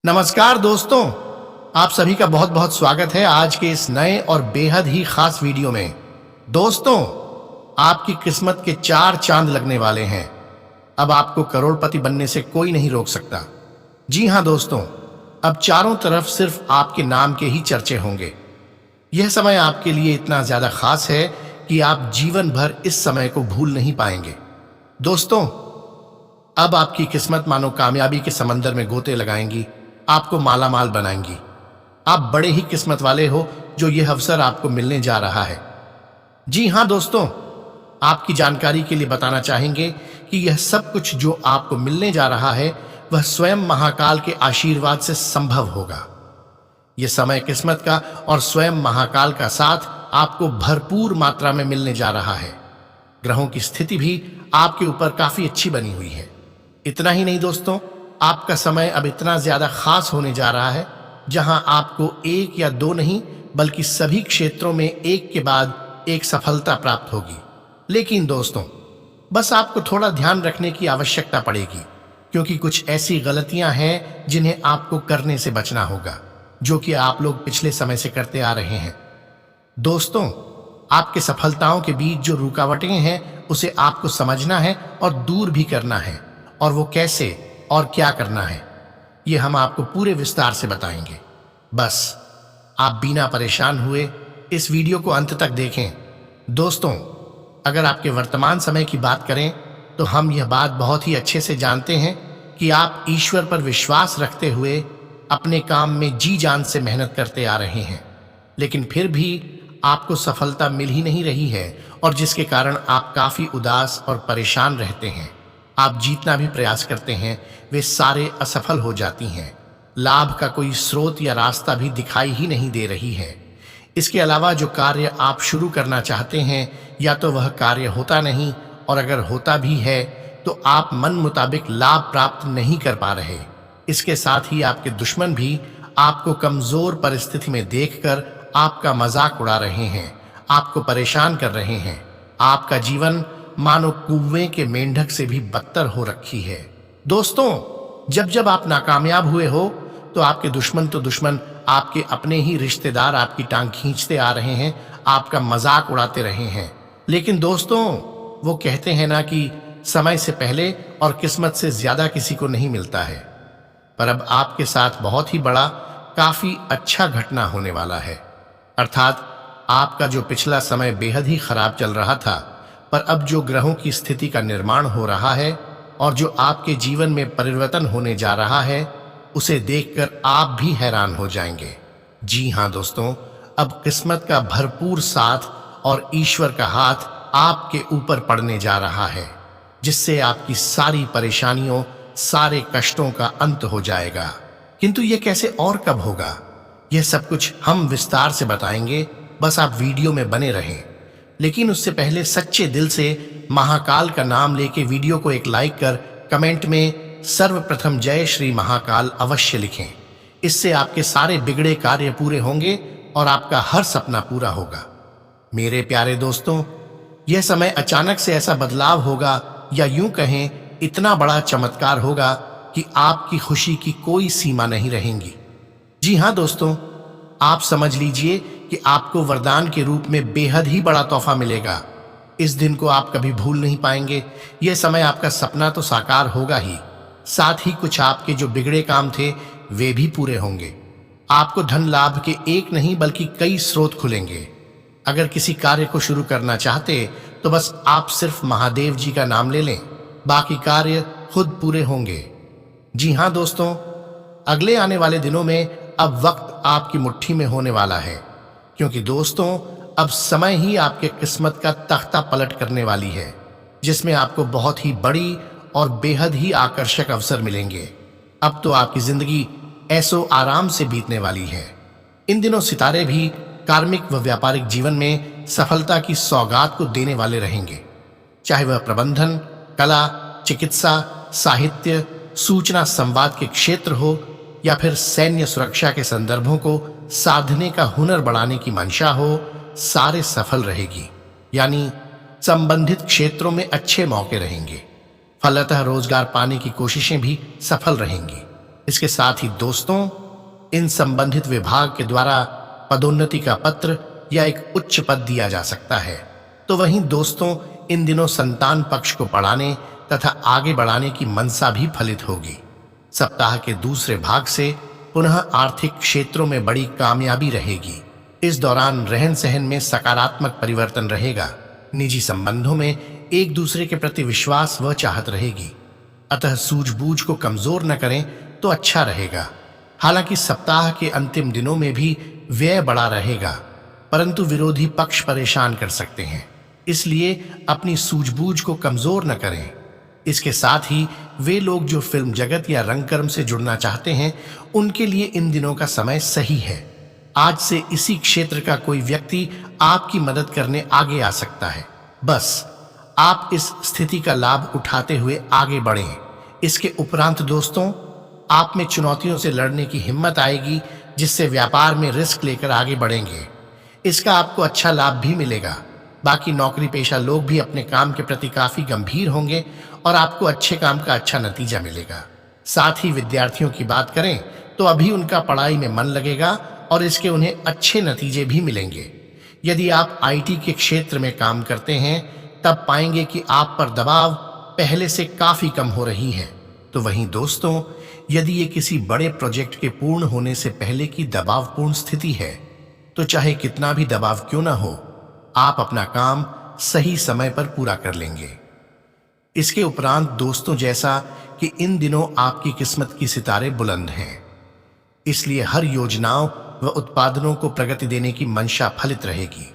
नमस्कार दोस्तों, आप सभी का बहुत बहुत स्वागत है आज के इस नए और बेहद ही खास वीडियो में। दोस्तों, आपकी किस्मत के 4 चांद लगने वाले हैं। अब आपको करोड़पति बनने से कोई नहीं रोक सकता। जी हां दोस्तों, अब चारों तरफ सिर्फ आपके नाम के ही चर्चे होंगे। यह समय आपके लिए इतना ज्यादा खास है कि आप जीवन भर इस समय को भूल नहीं पाएंगे। दोस्तों, अब आपकी किस्मत मानो कामयाबी के समंदर में गोते लगाएंगी, आपको मालामाल बनाएंगी। आप बड़े ही किस्मत वाले हो जो यह अवसर आपको मिलने जा रहा है। जी हां दोस्तों, आपकी जानकारी के लिए बताना चाहेंगे कि यह सब कुछ जो आपको मिलने जा रहा है वह स्वयं महाकाल के आशीर्वाद से संभव होगा। यह समय किस्मत का और स्वयं महाकाल का साथ आपको भरपूर मात्रा में मिलने जा रहा है। ग्रहों की स्थिति भी आपके ऊपर काफी अच्छी बनी हुई है। इतना ही नहीं दोस्तों, आपका समय अब इतना ज्यादा खास होने जा रहा है जहां आपको एक या दो नहीं बल्कि सभी क्षेत्रों में एक के बाद एक सफलता प्राप्त होगी। लेकिन दोस्तों, बस आपको थोड़ा ध्यान रखने की आवश्यकता पड़ेगी, क्योंकि कुछ ऐसी गलतियां हैं जिन्हें आपको करने से बचना होगा, जो कि आप लोग पिछले समय से करते आ रहे हैं। दोस्तों, आपके सफलताओं के बीच जो रुकावटें हैं उसे आपको समझना है और दूर भी करना है। और वो कैसे और क्या करना है, ये हम आपको पूरे विस्तार से बताएंगे। बस आप बिना परेशान हुए इस वीडियो को अंत तक देखें। दोस्तों, अगर आपके वर्तमान समय की बात करें तो हम यह बात बहुत ही अच्छे से जानते हैं कि आप ईश्वर पर विश्वास रखते हुए अपने काम में जी जान से मेहनत करते आ रहे हैं, लेकिन फिर भी आपको सफलता मिल ही नहीं रही है, और जिसके कारण आप काफी उदास और परेशान रहते हैं। आप जितना भी प्रयास करते हैं वे सारे असफल हो जाती हैं। लाभ का कोई स्रोत या रास्ता भी दिखाई ही नहीं दे रही है। इसके अलावा जो कार्य आप शुरू करना चाहते हैं या तो वह कार्य होता नहीं, और अगर होता भी है तो आप मन मुताबिक लाभ प्राप्त नहीं कर पा रहे। इसके साथ ही आपके दुश्मन भी आपको कमजोर परिस्थिति में देखकर आपका मजाक उड़ा रहे हैं, आपको परेशान कर रहे हैं। आपका जीवन मानो कुएं के मेंढक से भी बदतर हो रखी है। दोस्तों, जब जब आप नाकामयाब हुए हो तो आपके दुश्मन आपके अपने ही रिश्तेदार आपकी टांग खींचते आ रहे हैं, आपका मजाक उड़ाते रहे हैं। लेकिन दोस्तों, वो कहते हैं ना कि समय से पहले और किस्मत से ज्यादा किसी को नहीं मिलता है। पर अब आपके साथ बहुत ही बड़ा, काफी अच्छा घटना होने वाला है। अर्थात आपका जो पिछला समय बेहद ही खराब चल रहा था, पर अब जो ग्रहों की स्थिति का निर्माण हो रहा है और जो आपके जीवन में परिवर्तन होने जा रहा है, उसे देखकर आप भी हैरान हो जाएंगे। जी हां दोस्तों, अब किस्मत का भरपूर साथ और ईश्वर का हाथ आपके ऊपर पड़ने जा रहा है, जिससे आपकी सारी परेशानियों, सारे कष्टों का अंत हो जाएगा। किंतु यह कैसे और कब होगा, यह सब कुछ हम विस्तार से बताएंगे। बस आप वीडियो में बने रहें। लेकिन उससे पहले सच्चे दिल से महाकाल का नाम लेके वीडियो को एक लाइक कर कमेंट में सर्वप्रथम जय श्री महाकाल अवश्य लिखें। इससे आपके सारे बिगड़े कार्य पूरे होंगे और आपका हर सपना पूरा होगा। मेरे प्यारे दोस्तों, यह समय अचानक से ऐसा बदलाव होगा, या यूं कहें इतना बड़ा चमत्कार होगा कि आपकी खुशी की कोई सीमा नहीं रहेंगी। जी हां दोस्तों, आप समझ लीजिए कि आपको वरदान के रूप में बेहद ही बड़ा तोहफा मिलेगा। इस दिन को आप कभी भूल नहीं पाएंगे। यह समय आपका सपना तो साकार होगा ही, साथ ही कुछ आपके जो बिगड़े काम थे वे भी पूरे होंगे। आपको धन लाभ के एक नहीं बल्कि कई स्रोत खुलेंगे। अगर किसी कार्य को शुरू करना चाहते तो बस आप सिर्फ महादेव जी का नाम ले लें, बाकी कार्य खुद पूरे होंगे। जी हां दोस्तों, अगले आने वाले दिनों में अब वक्त आपकी मुट्ठी में होने वाला है, क्योंकि दोस्तों अब समय ही आपके किस्मत का तख्ता पलट करने वाली है, जिसमें आपको बहुत ही बड़ी और बेहद ही आकर्षक अवसर मिलेंगे। अब तो आपकी जिंदगी ऐसो आराम से बीतने वाली है। इन दिनों सितारे भी कार्मिक व व्यापारिक जीवन में सफलता की सौगात को देने वाले रहेंगे, चाहे वह प्रबंधन, कला, चिकित्सा, साहित्य, सूचना संवाद के क्षेत्र हो, या फिर सैन्य सुरक्षा के संदर्भों को साधने का हुनर बढ़ाने की मंशा हो, सारे सफल रहेगी। यानी संबंधित क्षेत्रों में अच्छे मौके रहेंगे। फलतः रोजगार पाने की कोशिशें भी सफल रहेंगी। इसके साथ ही दोस्तों, इन संबंधित विभाग के द्वारा पदोन्नति का पत्र या एक उच्च पद दिया जा सकता है। तो वहीं दोस्तों, इन दिनों संतान पक्ष को पढ़ाने तथा आगे बढ़ाने की मनसा भी फलित होगी। सप्ताह के दूसरे भाग से पुनः आर्थिक क्षेत्रों में बड़ी कामयाबी रहेगी। इस दौरान रहन सहन में सकारात्मक परिवर्तन रहेगा। निजी संबंधों में एक दूसरे के प्रति विश्वास व चाहत रहेगी, अतः सूझबूझ को कमजोर न करें तो अच्छा रहेगा। हालांकि सप्ताह के अंतिम दिनों में भी व्यय बड़ा रहेगा, परंतु विरोधी पक्ष परेशान कर सकते हैं, इसलिए अपनी सूझबूझ को कमजोर न करें। इसके साथ ही वे लोग जो फिल्म जगत या रंगकर्म से जुड़ना चाहते हैं, उनके लिए इन दिनों का समय सही है। आज से इसी क्षेत्र का कोई व्यक्ति आपकी मदद करने आगे आ सकता है। बस आप इस स्थिति का लाभ उठाते हुए आगे बढ़ें। इसके उपरांत दोस्तों, आप में चुनौतियों से लड़ने की हिम्मत आएगी, जिससे व्यापार में रिस्क लेकर आगे बढ़ेंगे। इसका आपको अच्छा लाभ भी मिलेगा। बाकी नौकरी पेशा लोग भी अपने काम के प्रति काफी गंभीर होंगे और आपको अच्छे काम का अच्छा नतीजा मिलेगा। साथ ही विद्यार्थियों की बात करें तो अभी उनका पढ़ाई में मन लगेगा और इसके उन्हें अच्छे नतीजे भी मिलेंगे। यदि आप आईटी के क्षेत्र में काम करते हैं, तब पाएंगे कि आप पर दबाव पहले से काफी कम हो रही है। तो वहीं दोस्तों, यदि ये किसी बड़े प्रोजेक्ट के पूर्ण होने से पहले की दबावपूर्ण स्थिति है, तो चाहे कितना भी दबाव क्यों ना हो, आप अपना काम सही समय पर पूरा कर लेंगे। इसके उपरांत दोस्तों, जैसा कि इन दिनों आपकी किस्मत की सितारे बुलंद हैं, इसलिए हर योजनाओं व उत्पादनों को प्रगति देने की मंशा फलित रहेगी।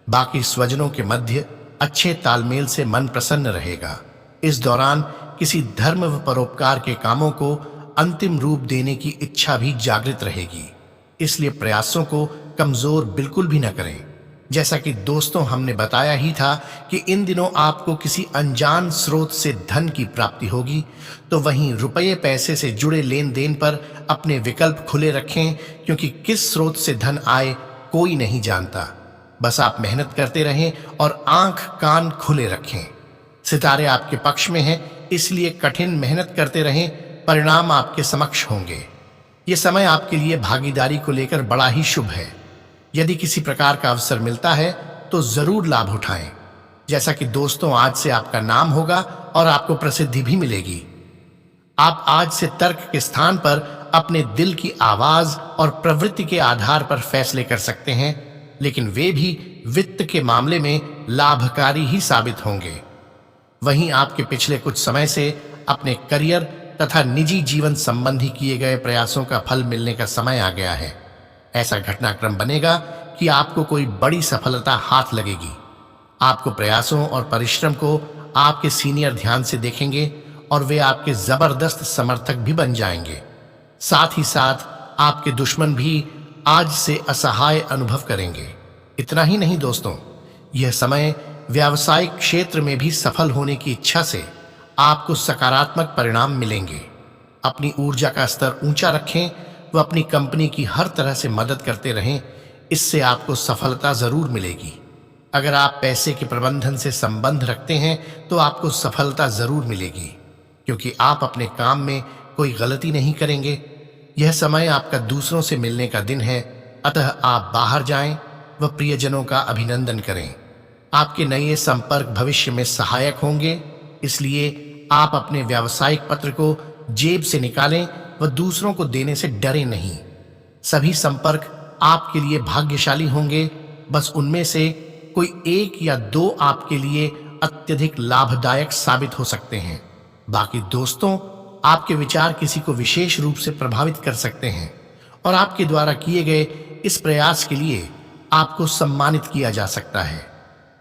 बाकी स्वजनों के मध्य अच्छे तालमेल से मन प्रसन्न रहेगा। इस दौरान किसी धर्म व परोपकार के कामों को अंतिम रूप देने की इच्छा भी जागृत रहेगी, इसलिए प्रयासों को कमजोर बिल्कुल भी न करें। जैसा कि दोस्तों हमने बताया ही था कि इन दिनों आपको किसी अनजान स्रोत से धन की प्राप्ति होगी, तो वहीं रुपये पैसे से जुड़े लेन देन पर अपने विकल्प खुले रखें, क्योंकि किस स्रोत से धन आए कोई नहीं जानता। बस आप मेहनत करते रहें और आंख कान खुले रखें। सितारे आपके पक्ष में हैं, इसलिए कठिन मेहनत करते रहें, परिणाम आपके समक्ष होंगे। ये समय आपके लिए भागीदारी को लेकर बड़ा ही शुभ है। यदि किसी प्रकार का अवसर मिलता है तो जरूर लाभ उठाएं। जैसा कि दोस्तों, आज से आपका नाम होगा और आपको प्रसिद्धि भी मिलेगी। आप आज से तर्क के स्थान पर अपने दिल की आवाज और प्रवृत्ति के आधार पर फैसले कर सकते हैं, लेकिन वे भी वित्त के मामले में लाभकारी ही साबित होंगे। वहीं आपके पिछले कुछ समय से अपने करियर तथा निजी जीवन संबंधी किए गए प्रयासों का फल मिलने का समय आ गया है। ऐसा घटनाक्रम बनेगा कि आपको कोई बड़ी सफलता हाथ लगेगी। आपको प्रयासों और परिश्रम को आपके सीनियर ध्यान से देखेंगे और वे आपके जबरदस्त समर्थक भी बन जाएंगे। साथ ही साथ आपके दुश्मन भी आज से असहाय अनुभव करेंगे। इतना ही नहीं दोस्तों, यह समय व्यावसायिक क्षेत्र में भी सफल होने की इच्छा से आपको सकारात्मक परिणाम मिलेंगे। अपनी ऊर्जा का स्तर ऊंचा रखें व अपनी कंपनी की हर तरह से मदद करते रहें, इससे आपको सफलता जरूर मिलेगी। अगर आप पैसे के प्रबंधन से संबंध रखते हैं तो आपको सफलता जरूर मिलेगी, क्योंकि आप अपने काम में कोई गलती नहीं करेंगे। यह समय आपका दूसरों से मिलने का दिन है, अतः आप बाहर जाएं व प्रियजनों का अभिनंदन करें। आपके नए संपर्क भविष्य में सहायक होंगे, इसलिए आप अपने व्यावसायिक पत्र को जेब से निकालें व दूसरों को देने से डरे नहीं। सभी संपर्क आपके लिए भाग्यशाली होंगे, बस उनमें से कोई एक या दो आपके लिए अत्यधिक लाभदायक साबित हो सकते हैं। बाकी दोस्तों, आपके विचार किसी को विशेष रूप से प्रभावित कर सकते हैं और आपके द्वारा किए गए इस प्रयास के लिए आपको सम्मानित किया जा सकता है।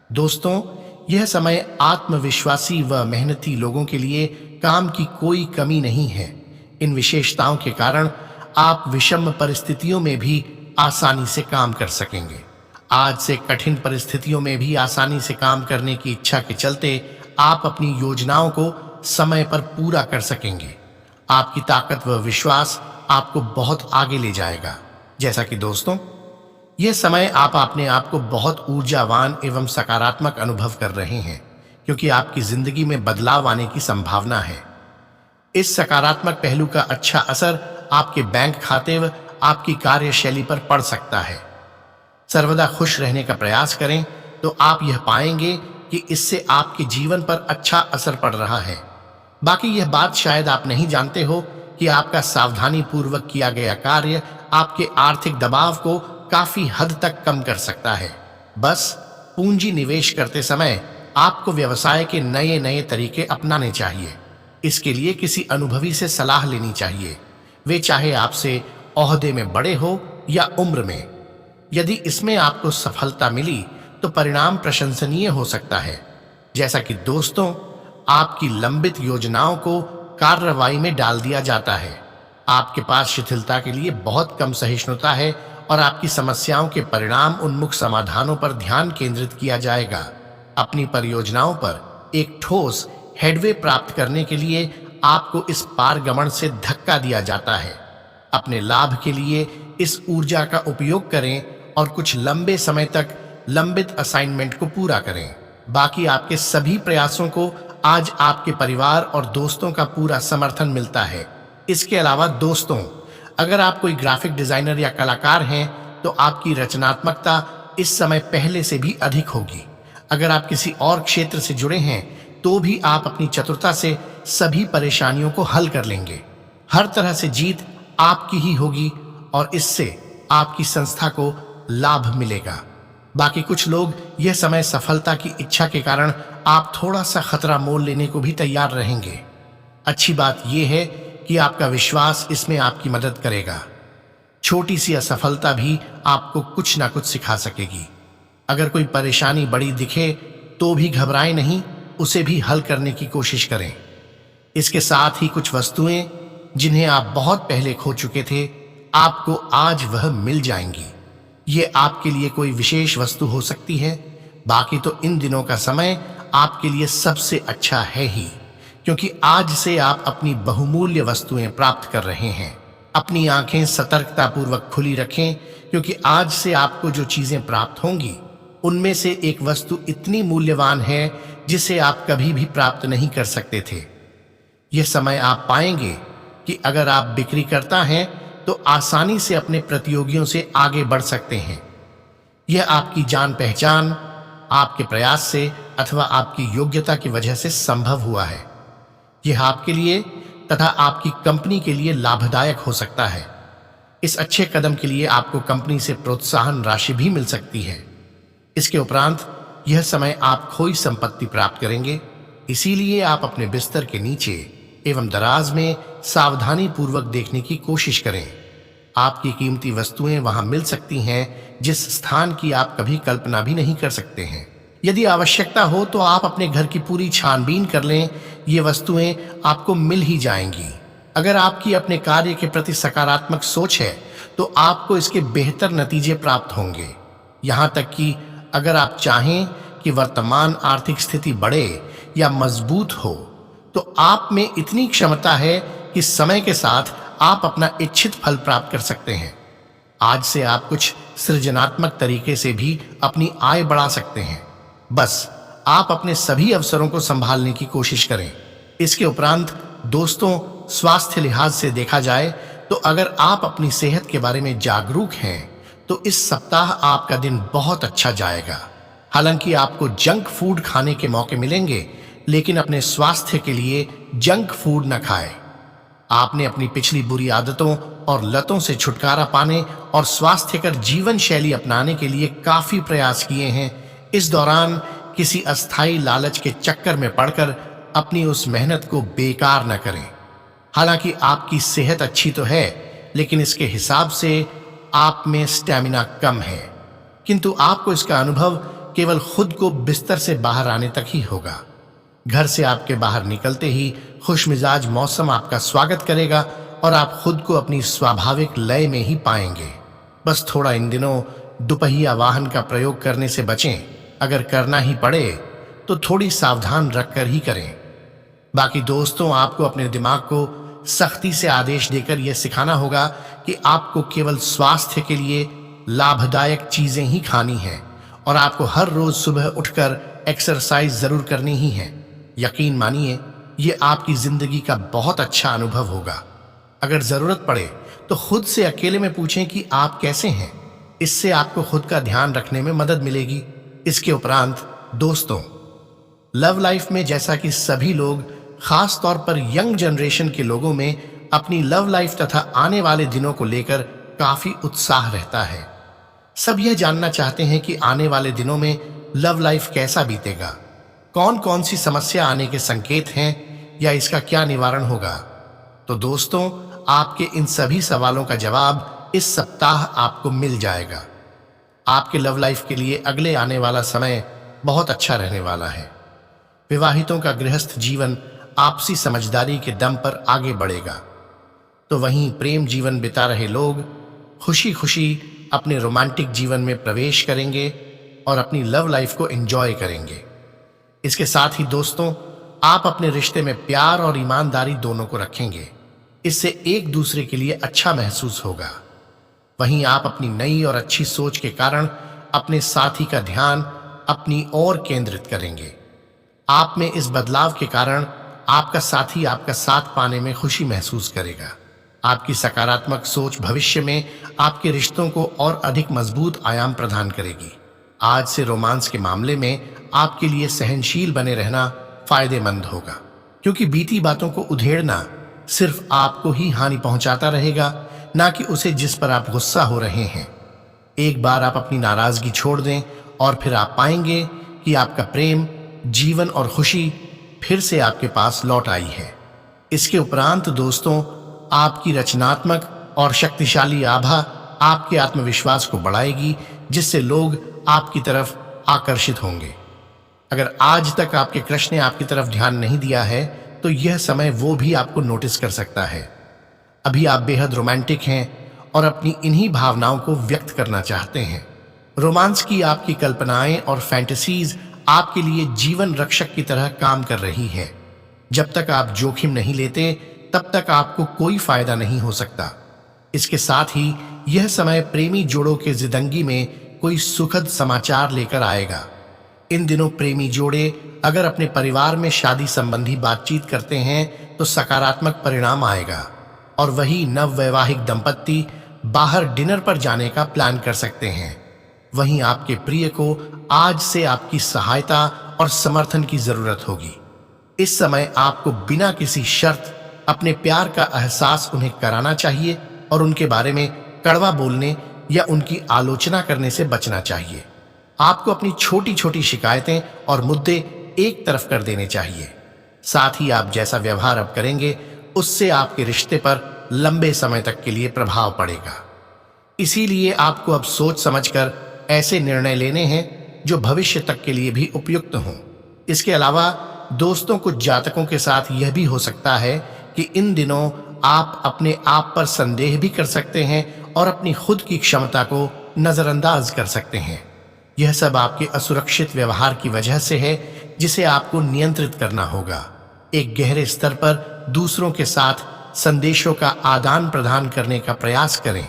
दोस्तों, यह समय आत्मविश्वासी व मेहनती लोगों के लिए काम की कोई कमी नहीं है। इन विशेषताओं के कारण आप विषम परिस्थितियों में भी आसानी से काम कर सकेंगे। आज से कठिन परिस्थितियों में भी आसानी से काम करने की इच्छा के चलते आप अपनी योजनाओं को समय पर पूरा कर सकेंगे। आपकी ताकत व विश्वास आपको बहुत आगे ले जाएगा। जैसा कि दोस्तों, यह समय आप अपने आप को बहुत ऊर्जावान एवं सकारात्मक अनुभव कर रहे हैं, क्योंकि आपकी जिंदगी में बदलाव आने की संभावना है। इस सकारात्मक पहलू का अच्छा असर आपके बैंक खाते व आपकी कार्यशैली पर पड़ सकता है। सर्वदा खुश रहने का प्रयास करें तो आप यह पाएंगे कि इससे आपके जीवन पर अच्छा असर पड़ रहा है। बाकी यह बात शायद आप नहीं जानते हो कि आपका सावधानी पूर्वक किया गया कार्य आपके आर्थिक दबाव को काफी हद तक कम कर सकता है। बस पूंजी निवेश करते समय आपको व्यवसाय के नए नए तरीके अपनाने चाहिए। इसके लिए किसी अनुभवी से सलाह लेनी चाहिए, वे चाहे आपसे ओहदे में बड़े हो या उम्र में। यदि इसमें आपको सफलता मिली तो परिणाम प्रशंसनीय हो सकता है। जैसा कि दोस्तों, आपकी लंबित योजनाओं को कार्रवाई में डाल दिया जाता है। आपके पास शिथिलता के लिए बहुत कम सहिष्णुता है और आपकी समस्याओं के परिणाम उन्मुख समाधानों पर ध्यान केंद्रित किया जाएगा। अपनी परियोजनाओं पर एक ठोस हेडवे प्राप्त करने के लिए आपको इस पारगमन से धक्का दिया जाता है। अपने लाभ के लिए इस ऊर्जा का उपयोग करें और कुछ लंबे समय तक लंबित असाइनमेंट को पूरा करें। बाकी आपके सभी प्रयासों को आज आपके परिवार और दोस्तों का पूरा समर्थन मिलता है। इसके अलावा दोस्तों, अगर आप कोई ग्राफिक डिजाइनर या कलाकार हैं तो आपकी रचनात्मकता इस समय पहले से भी अधिक होगी। अगर आप किसी और क्षेत्र से जुड़े हैं तो भी आप अपनी चतुरता से सभी परेशानियों को हल कर लेंगे। हर तरह से जीत आपकी ही होगी और इससे आपकी संस्था को लाभ मिलेगा। बाकी कुछ लोग यह समय सफलता की इच्छा के कारण आप थोड़ा सा खतरा मोल लेने को भी तैयार रहेंगे। अच्छी बात यह है कि आपका विश्वास इसमें आपकी मदद करेगा। छोटी सी असफलता भी आपको कुछ ना कुछ सिखा सकेगी। अगर कोई परेशानी बड़ी दिखे तो भी घबराएं नहीं, उसे भी हल करने की कोशिश करें। इसके साथ ही कुछ वस्तुएं जिन्हें आप बहुत पहले खो चुके थे, आपको आज वह मिल जाएंगी। ये आपके लिए कोई विशेष वस्तु हो सकती है। बाकी तो इन दिनों का समय आपके लिए सबसे अच्छा है ही, क्योंकि आज से आप अपनी बहुमूल्य वस्तुएं प्राप्त कर रहे हैं। अपनी आंखें सतर्कतापूर्वक खुली रखें, क्योंकि आज से आपको जो चीजें प्राप्त होंगी उनमें से एक वस्तु इतनी मूल्यवान है जिसे आप कभी भी प्राप्त नहीं कर सकते थे। यह समय आप पाएंगे कि अगर आप बिक्री करता हैं तो आसानी से अपने प्रतियोगियों से आगे बढ़ सकते हैं। यह आपकी जान पहचान, आपके प्रयास से अथवा आपकी योग्यता की वजह से संभव हुआ है। यह आपके लिए तथा आपकी कंपनी के लिए लाभदायक हो सकता है। इस अच्छे कदम के लिए आपको कंपनी से प्रोत्साहन राशि भी मिल सकती है। इसके उपरांत यह समय आप खोई संपत्ति प्राप्त करेंगे। इसीलिए आप अपने बिस्तर के नीचे एवं दराज में सावधानी पूर्वक देखने की कोशिश करें। आपकी कीमती वस्तुएं वहां मिल सकती हैं जिस स्थान की आप कभी कल्पना भी नहीं कर सकते हैं। यदि आवश्यकता हो तो आप अपने घर की पूरी छानबीन कर लें, ये वस्तुएं आपको मिल ही जाएंगी। अगर आपकी अपने कार्य के प्रति सकारात्मक सोच है तो आपको इसके बेहतर नतीजे प्राप्त होंगे। यहां तक कि अगर आप चाहें कि वर्तमान आर्थिक स्थिति बढ़े या मजबूत हो तो आप में इतनी क्षमता है कि समय के साथ आप अपना इच्छित फल प्राप्त कर सकते हैं। आज से आप कुछ सृजनात्मक तरीके से भी अपनी आय बढ़ा सकते हैं। बस आप अपने सभी अवसरों को संभालने की कोशिश करें। इसके उपरांत दोस्तों, स्वास्थ्य लिहाज से देखा जाए तो अगर आप अपनी सेहत के बारे में जागरूक हैं तो इस सप्ताह आपका दिन बहुत अच्छा जाएगा। हालांकि आपको जंक फूड खाने के मौके मिलेंगे, लेकिन अपने स्वास्थ्य के लिए जंक फूड न खाएं। आपने अपनी पिछली बुरी आदतों और लतों से छुटकारा पाने और स्वास्थ्यकर जीवन शैली अपनाने के लिए काफी प्रयास किए हैं। इस दौरान किसी अस्थायी लालच के चक्कर में पड़कर अपनी उस मेहनत को बेकार न करें। हालांकि आपकी सेहत अच्छी तो है, लेकिन इसके हिसाब से आप में स्टैमिना कम है, किंतु आपको इसका अनुभव केवल खुद को बिस्तर से बाहर आने तक ही होगा। घर से आपके बाहर निकलते ही खुशमिजाज मौसम आपका स्वागत करेगा और आप खुद को अपनी स्वाभाविक लय में ही पाएंगे। बस थोड़ा इन दिनों दुपहिया वाहन का प्रयोग करने से बचें। अगर करना ही पड़े तो थोड़ी सावधान रखकर ही करें। बाकी दोस्तों, आपको अपने दिमाग को सख्ती से आदेश देकर यह सिखाना होगा कि आपको केवल स्वास्थ्य के लिए लाभदायक चीजें ही खानी हैं और आपको हर रोज सुबह उठकर एक्सरसाइज जरूर करनी ही है। यकीन मानिए, ये आपकी जिंदगी का बहुत अच्छा अनुभव होगा। अगर जरूरत पड़े तो खुद से अकेले में पूछें कि आप कैसे हैं। इससे आपको खुद का ध्यान रखने में मदद मिलेगी। इसके उपरांत दोस्तों, लव लाइफ में जैसा कि सभी लोग, खास तौर पर यंग जनरेशन के लोगों में अपनी लव लाइफ तथा आने वाले दिनों को लेकर काफी उत्साह रहता है। सब यह जानना चाहते हैं कि आने वाले दिनों में लव लाइफ कैसा बीतेगा, कौन कौन सी समस्या आने के संकेत हैं या इसका क्या निवारण होगा। तो दोस्तों, आपके इन सभी सवालों का जवाब इस सप्ताह आपको मिल जाएगा। आपके लव लाइफ के लिए अगले आने वाला समय बहुत अच्छा रहने वाला है। विवाहितों का गृहस्थ जीवन आपसी समझदारी के दम पर आगे बढ़ेगा, तो वहीं प्रेम जीवन बिता रहे लोग खुशी खुशी अपने रोमांटिक जीवन में प्रवेश करेंगे और अपनी लव लाइफ को एंजॉय करेंगे। इसके साथ ही दोस्तों, आप अपने रिश्ते में प्यार और ईमानदारी दोनों को रखेंगे। इससे एक दूसरे के लिए अच्छा महसूस होगा। वहीं आप अपनी नई और अच्छी सोच के कारण अपने साथी का ध्यान अपनी ओर केंद्रित करेंगे। आप में इस बदलाव के कारण आपका साथी आपका साथ पाने में खुशी महसूस करेगा। आपकी सकारात्मक सोच भविष्य में आपके रिश्तों को और अधिक मजबूत आयाम प्रदान करेगी। आज से रोमांस के मामले में आपके लिए सहनशील बने रहना फायदेमंद होगा, क्योंकि बीती बातों को उधेड़ना सिर्फ आपको ही हानि पहुंचाता रहेगा, ना कि उसे जिस पर आप गुस्सा हो रहे हैं। एक बार आप अपनी नाराजगी छोड़ दें और फिर आप पाएंगे कि आपका प्रेम, जीवन और खुशी फिर से आपके पास लौट आई है। इसके उपरांत दोस्तों, आपकी रचनात्मक और शक्तिशाली आभा आपके आत्मविश्वास को बढ़ाएगी, जिससे लोग आपकी तरफ आकर्षित होंगे। अगर आज तक आपके क्रश ने आपकी तरफ ध्यान नहीं दिया है, तो यह समय वो भी आपको नोटिस कर सकता है। अभी आप बेहद रोमांटिक हैं और अपनी इन्हीं भावनाओं को व्यक्त करना चाहते हैं। रोमांस की आपकी कल्पनाएं और फैंटेसीज आपके लिए जीवन रक्षक की तरह काम कर रही है। जब तक आप जोखिम नहीं लेते, तब तक आपको कोई फायदा नहीं हो सकता। इसके साथ ही यह समय प्रेमी जोड़ों के जिंदगी में कोई सुखद समाचार लेकर आएगा। इन दिनों प्रेमी जोड़े अगर अपने परिवार में शादी संबंधी बातचीत करते हैं तो सकारात्मक परिणाम आएगा, और वही नववैवाहिक दंपत्ति बाहर डिनर पर जाने का प्लान कर सकते हैं। वहीं आपके प्रिय को आज से आपकी सहायता और समर्थन की जरूरत होगी। इस समय आपको बिना किसी शर्त अपने प्यार का एहसास उन्हें कराना चाहिए और उनके बारे में कड़वा बोलने या उनकी आलोचना करने से बचना चाहिए। आपको अपनी छोटी छोटी शिकायतें और मुद्दे एक तरफ कर देने चाहिए। साथ ही आप जैसा व्यवहार अब करेंगे, उससे आपके रिश्ते पर लंबे समय तक के लिए प्रभाव पड़ेगा। इसीलिए आपको अब सोच समझकर ऐसे निर्णय लेने हैं जो भविष्य तक के लिए भी उपयुक्त हों। इसके अलावा दोस्तों, कुछ जातकों के साथ यह भी हो सकता है कि इन दिनों आप अपने आप पर संदेह भी कर सकते हैं और अपनी खुद की क्षमता को नजरअंदाज कर सकते हैं। यह सब आपके असुरक्षित व्यवहार की वजह से है, जिसे आपको नियंत्रित करना होगा। एक गहरे स्तर पर दूसरों के साथ संदेशों का आदान प्रदान करने का प्रयास करें।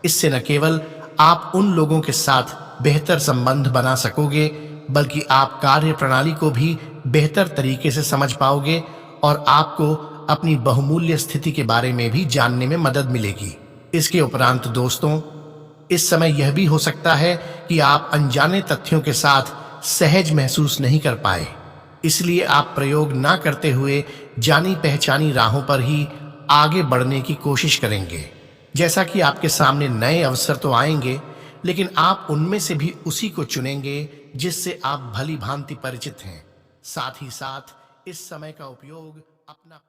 इससे न केवल आप उन लोगों के साथ बेहतर संबंध बना सकोगे, बल्कि आप कार्य प्रणाली को भी बेहतर तरीके से समझ पाओगे और आपको अपनी बहुमूल्य स्थिति के बारे में भी जानने में मदद मिलेगी। इसके उपरांत दोस्तों, इस समय यह भी हो सकता है कि आप अनजाने तथ्यों के साथ सहज महसूस नहीं कर पाए, इसलिए आप प्रयोग ना करते हुए जानी पहचानी राहों पर ही आगे बढ़ने की कोशिश करेंगे। जैसा कि आपके सामने नए अवसर तो आएंगे, लेकिन आप उनमें से भी उसी को चुनेंगे जिससे आप भली भांति परिचित हैं। साथ ही साथ इस समय का उपयोग अपना